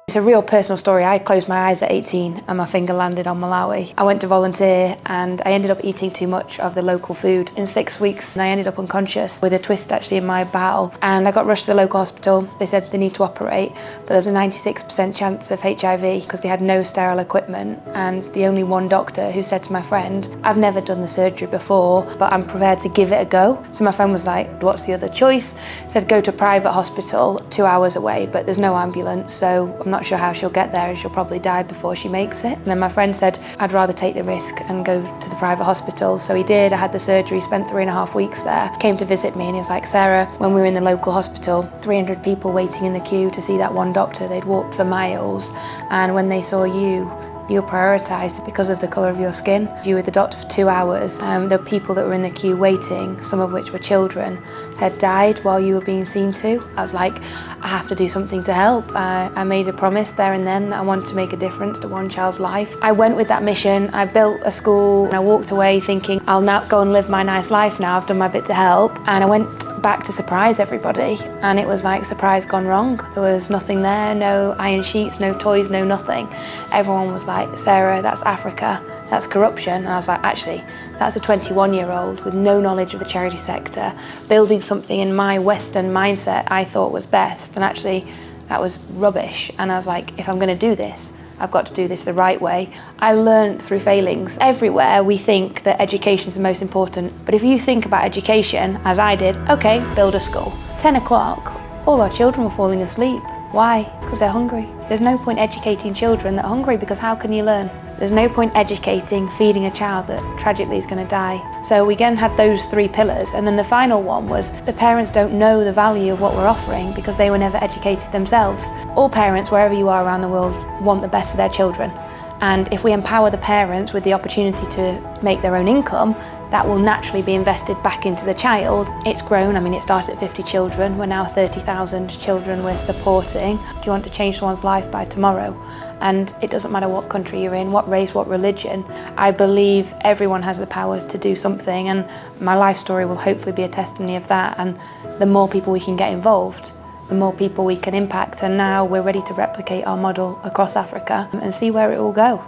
It's a real personal story. I closed my eyes at 18 and my finger landed on Malawi. I went to volunteer and I ended up eating too much of the local food. In 6 weeks, I ended up unconscious with a twist actually in my bowel, and I got rushed to the local hospital. They said they need to operate, but there's a 96% chance of HIV because they had no sterile equipment, and the only one doctor who said to my friend, I've never done the surgery before, but I'm prepared to give it a go. So my friend was like, what's the other choice? Said go to a private hospital 2 hours away, but there's no ambulance, so I'm not sure how she'll get there and she'll probably die before she makes it. And then my friend said, I'd rather take the risk and go to the private hospital. So he did. I had the surgery, spent 3.5 weeks there, came to visit me, and he was like, Sarah, when we were in the local hospital, 300 people waiting in the queue to see that one doctor. They'd walked for miles, and when they saw you, you're prioritised because of the colour of your skin. You were the doctor for 2 hours. The people that were in the queue waiting, some of which were children, had died while you were being seen to. I was like, I have to do something to help. I made a promise there and then that I wanted to make a difference to one child's life. I went with that mission. I built a school and I walked away thinking, I'll now go and live my nice life now. I've done my bit to help. And I went back to surprise everybody, and it was like surprise gone wrong. There was nothing there, no iron sheets, no toys, no nothing. Everyone was like, Sarah, that's Africa, that's corruption. And I was like, actually, that's a 21-year-old with no knowledge of the charity sector, building something in my Western mindset I thought was best, and actually that was rubbish. And I was like, if I'm going to do this, I've got to do this the right way. I learned through failings. Everywhere we think that education is the most important, but if you think about education, as I did, okay, build a school. 10 o'clock, all our children were falling asleep. Why? Because they're hungry. There's no point educating children that are hungry, because how can you learn? There's no point educating, feeding a child that tragically is going to die. So we again had those 3 pillars, and then the final one was the parents don't know the value of what we're offering because they were never educated themselves. All parents, wherever you are around the world, want the best for their children. And if we empower the parents with the opportunity to make their own income, that will naturally be invested back into the child. It's grown. I mean, it started at 50 children. We're now 30,000 children we're supporting. Do you want to change someone's life by tomorrow? And it doesn't matter what country you're in, what race, what religion. I believe everyone has the power to do something, and my life story will hopefully be a testimony of that. And the more people we can get involved, the more people we can impact, and now we're ready to replicate our model across Africa and see where it will go.